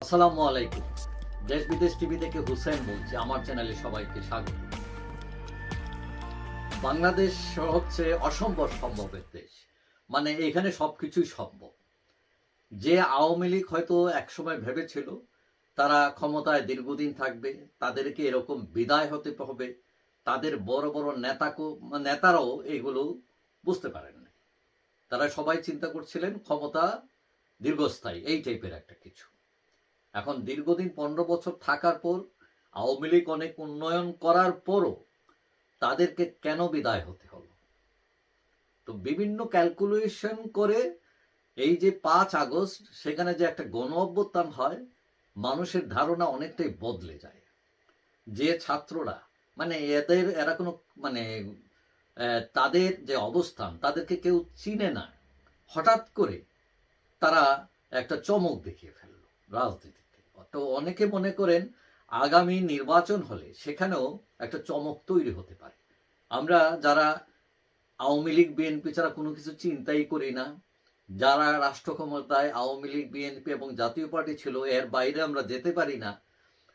আসসালামু আলাইকুম। দেশ বিদেশ টিভি থেকে হুসেন বলছি। আমার চ্যানেলে সবাইকে স্বাগত। বাংলাদেশ হচ্ছে অসম্ভব সম্ভবের দেশ। মানে এখানে সবকিছুই সম্ভব। যে আওয়ামী লীগ হয়তো একসময় ভেবেছিল তারা ক্ষমতায় দীর্ঘদিন থাকবে, তাদেরকে এরকম বিদায় হতে হবে, তাদের বড় বড় নেতারাও এগুলো বুঝতে পারেন না। তারা সবাই চিন্তা করছিলেন ক্ষমতা দীর্ঘস্থায়ী, এই টাইপের একটা কিছু। এখন দীর্ঘদিন 15 বছর থাকার পর আওয়ামী লীগ অনেক উন্নয়ন করার পরও তাদেরকে কেন বিদায় হতে হলো? তো বিভিন্ন ক্যালকুলেশন করে এই যে 5 আগস্ট সেখানে যে একটা গণ অভ্যুত্থান হয়, মানুষের ধারণা অনেকটাই বদলে যায়। যে ছাত্ররা মানে এরা কোনো মানে তাদের যে অবস্থান তাদেরকে কেউ চিনে না, হঠাৎ করে তারা একটা চমক দেখিয়ে ফেলল রাজনীতিতে। তো অনেকে মনে করেন আগামী নির্বাচন হলে সেখানেও একটা চমক তৈরি হতে পারে। আমরা যারা আওয়ামী লীগ বিএনপি ছাড়া কোনো কিছু চিন্তাই করি না, যারা রাষ্ট্র ক্ষমতায় আওয়ামী লীগ বিএনপি এবং জাতীয় পার্টি ছিল, এর বাইরে আমরা যেতে পারি না,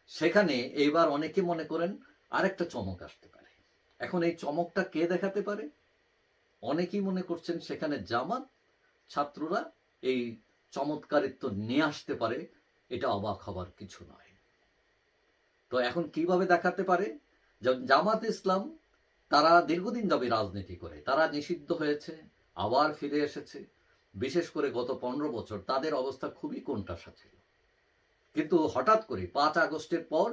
সেখানে এইবার অনেকে মনে করেন আরেকটা চমক আসতে পারে। এখন এই চমকটা কে দেখাতে পারে? অনেকেই মনে করছেন সেখানে জামাত ছাত্ররা এই চমৎকারিত্ব নিয়ে আসতে পারে। এটা অবাক হবার কিছু নয়। তো এখন কিভাবে দেখাতে পারে? জামাত ইসলাম তারা দীর্ঘদিন যাবে রাজনীতি করে, তারা নিষিদ্ধ হয়েছে, আবার ফিরে এসেছে। বিশেষ করে গত 15 বছর তাদের অবস্থা খুবই কোণঠাসা ছিল, কিন্তু হঠাৎ করে 5 আগস্টের পর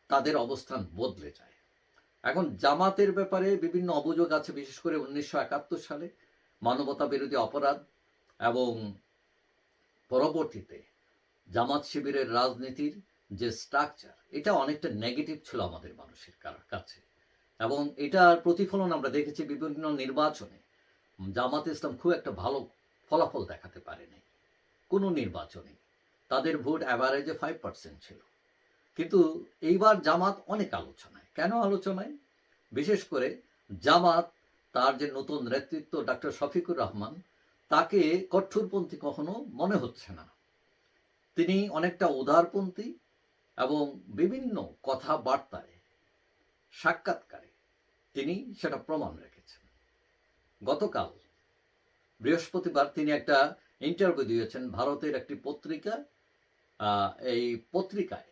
তাদের অবস্থান বদলে যায়। এখন জামাতের ব্যাপারে বিভিন্ন অভিযোগ আছে, বিশেষ করে 1971 সালে মানবতা বিরোধী অপরাধ এবং পরবর্তীতে জামাত শিবিরের রাজনীতির যে স্ট্রাকচার, এটা অনেকটা নেগেটিভ ছিল আমাদের মানুষের কাছে, এবং এটার প্রতিফলন আমরা দেখেছি বিভিন্ন নির্বাচনে। জামাত ইসলাম খুব একটা ভালো ফলাফল দেখাতে পারেনি কোনো নির্বাচনে। তাদের ভোট অ্যাভারেজে 5% ছিল। কিন্তু এইবার জামাত অনেক আলোচনায়। কেন আলোচনায়? বিশেষ করে জামাত তার যে নতুন নেতৃত্ব ডক্টর শফিকুর রহমান, তাকে কঠোরপন্থী কখনো মনে হচ্ছে না। তিনি অনেকটা উদারপন্থী এবং বিভিন্ন কথাবার্তায়, সাক্ষাৎকারে তিনি সেটা প্রমাণ রেখেছেন। গতকাল বৃহস্পতিবার তিনি একটা ইন্টারভিউ দিয়েছেন ভারতের একটি পত্রিকা। এই পত্রিকায়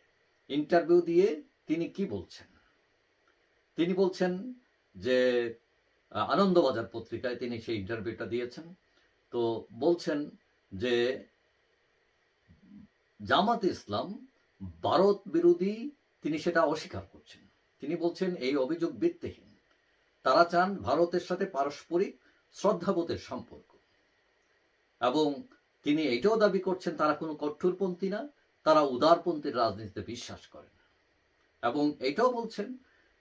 ইন্টারভিউ দিয়ে তিনি কি বলছেন? তিনি বলছেন যে আনন্দবাজার পত্রিকায় তিনি সেই ইন্টারভিউটা দিয়েছেন। তো বলছেন যে জামাত ইসলাম ভারত বিরোধী, তিনি সেটা অস্বীকার করছেন। তিনি বলছেন এই অভিযোগ ভিত্তিহীন। তারা চান ভারতের সাথে পারস্পরিক শ্রদ্ধাবোধের সম্পর্ক, এবং তিনি এটাও দাবি করছেন তারা কোনো কঠোরপন্থী না, তারা উদারপন্থীর রাজনীতিতে বিশ্বাস করেন। এবং এটাও বলছেন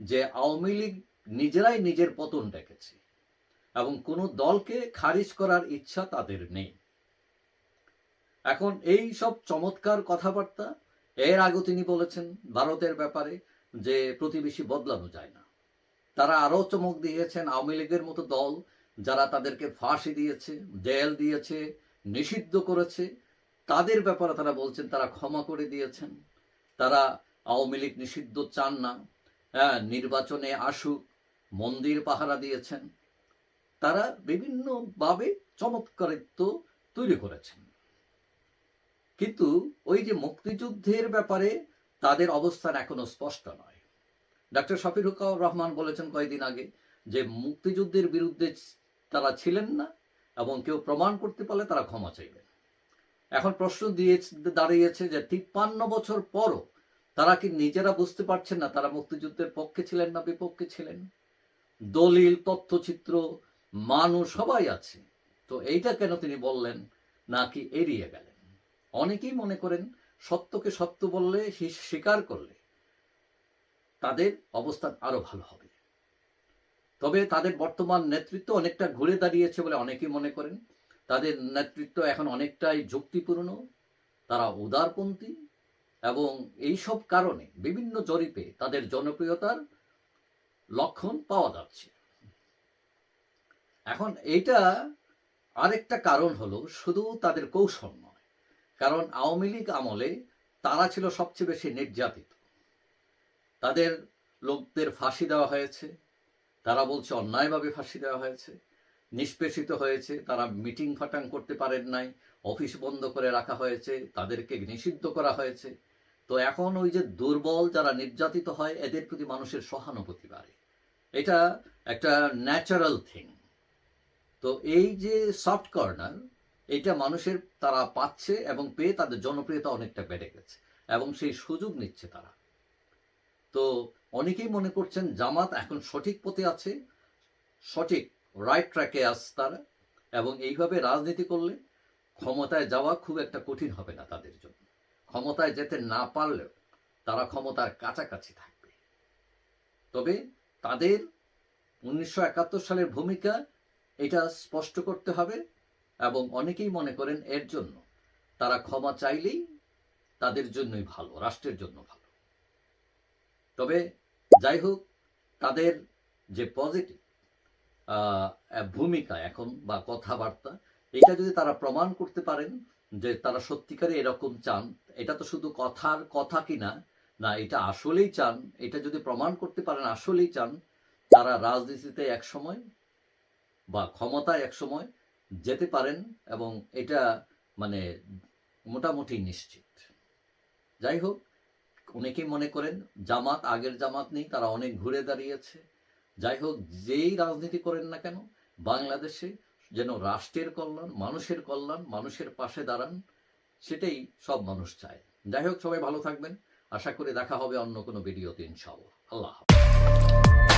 যে আওয়ামী লীগ নিজেরাই নিজের পতন ডেকেছে এবং কোনো দলকে খারিজ করার ইচ্ছা তাদের নেই। এখন এই সব চমৎকার কথাবার্তা, এর আগে তিনি বলেছেন ভারতের ব্যাপারে যে প্রতিবেশী বদলানো যায় না। তারা আরো চমক দিয়েছেন আওয়ামী লীগের মতো দল যারা তাদেরকে ফাঁসি দিয়েছে, জেল দিয়েছে, নিষিদ্ধ করেছে, তাদের ব্যাপারে তারা বলছেন তারা ক্ষমা করে দিয়েছেন। তারা আওয়ামী লীগ নিষিদ্ধ চান না, হ্যাঁ নির্বাচনে আসুক, মন্দির পাহারা দিয়েছেন। তারা বিভিন্নভাবে চমৎকারিত্ব তৈরি করেছেন। কিন্তু ওই যে মুক্তিযুদ্ধের ব্যাপারে তাদের অবস্থান এখনো স্পষ্ট নয়। ডক্টর শফিকুর রহমান বলেছেন কয়েকদিন আগে যে মুক্তিযুদ্ধের বিরুদ্ধে তারা ছিলেন না, এবং কেউ প্রমাণ করতে পারলে তারা ক্ষমা চাইবেন। এখন প্রশ্ন দাঁড়িয়েছে যে 53 বছর পরও তারা কি নিজেরা বুঝতে পারছেন না তারা মুক্তিযুদ্ধের পক্ষে ছিলেন না বিপক্ষে ছিলেন? দলিল, তথ্যচিত্র, মানুষ সবাই আছে। তো এইটা কেন তিনি বললেন নাকি এড়িয়ে গেলেন? অনেকেই মনে করেন সত্যকে সত্য বললে, স্বীকার করলে তাদের অবস্থান আরো ভালো হবে। তবে তাদের বর্তমান নেতৃত্ব অনেকটা ঘুরে দাঁড়িয়েছে বলে অনেকেই মনে করেন। তাদের নেতৃত্ব এখন অনেকটাই যুক্তিপূর্ণ, তারা উদারপন্থী, এবং এইসব কারণে বিভিন্ন জরিপে তাদের জনপ্রিয়তার লক্ষণ পাওয়া যাচ্ছে। এখন এইটা আরেকটা কারণ হলো শুধু তাদের কৌশল নয়, কারণ আওয়ামী লীগ আমলে তারা ছিল সবচেয়ে বেশি নির্যাতিত। তাদের লোকদের ফাঁসি দেওয়া হয়েছে, তারা বলছে অন্যায়ভাবে ফাঁসি দেওয়া হয়েছে, নিষ্পেষিত হয়েছে, তারা মিটিং ফাটাং করতে পারেন নাই, অফিস বন্ধ করে রাখা হয়েছে, তাদেরকে নিষিদ্ধ করা হয়েছে। তো এখন ওই যে দুর্বল যারা নির্যাতিত হয় এদের প্রতি মানুষের সহানুভূতি বাড়ে, এটা একটা ন্যাচারাল থিং। তো এই যে সফট কর্নার, এটা মানুষের তারা পাচ্ছে এবং পেয়ে তাদের জনপ্রিয়তা অনেকটা বেড়ে গেছে এবং সেই সুযোগ নিচ্ছে তারা। তো অনেকেই মনে করছেন জামাত এখন সঠিক পথে আছে, সঠিক রাইট ট্র্যাকে আছে তারা, এবং এইভাবে রাজনীতি করলে ক্ষমতায় যাওয়া খুব একটা কঠিন হবে না তাদের জন্য। ক্ষমতায় যেতে না পারলেও তারা ক্ষমতার কাছাকাছি থাকবে। তবে তাদের 1971 সালের ভূমিকা এটা স্পষ্ট করতে হবে, এবং অনেকেই মনে করেন এর জন্য তারা ক্ষমা চাইলেই তাদের জন্যই ভালো, রাষ্ট্রের জন্য ভালো। তবে যাই হোক, তাদের যে পজিটিভ ভূমিকা এখন বা কথাবার্তা, এটা যদি তারা প্রমাণ করতে পারেন যে তারা সত্যিকারে এরকম চান, এটা তো শুধু কথার কথা কিনা, না এটা আসলেই চান, এটা যদি প্রমাণ করতে পারেন আসলেই চান, তারা রাজনীতিতে এক সময় বা ক্ষমতায় এক সময় যেতে পারেন, এবং এটা মানে মোটামুটি নিশ্চিত। যাই হোক, অনেকেই মনে করেন জামাত আগের জামাত নেই, তারা অনেক ঘুরে দাঁড়িয়েছে। যাই হোক, যেই রাজনীতি করেন না কেন, বাংলাদেশে যেন রাষ্ট্রের কল্যাণ, মানুষের পাশে দাঁড়ান, সেটাই সব মানুষ চায়। যাই হোক, সবাই ভালো থাকবেন। আশা করি দেখা হবে অন্য কোনো ভিডিওতে, ইনশাআল্লাহ। আল্লাহ হাফেজ।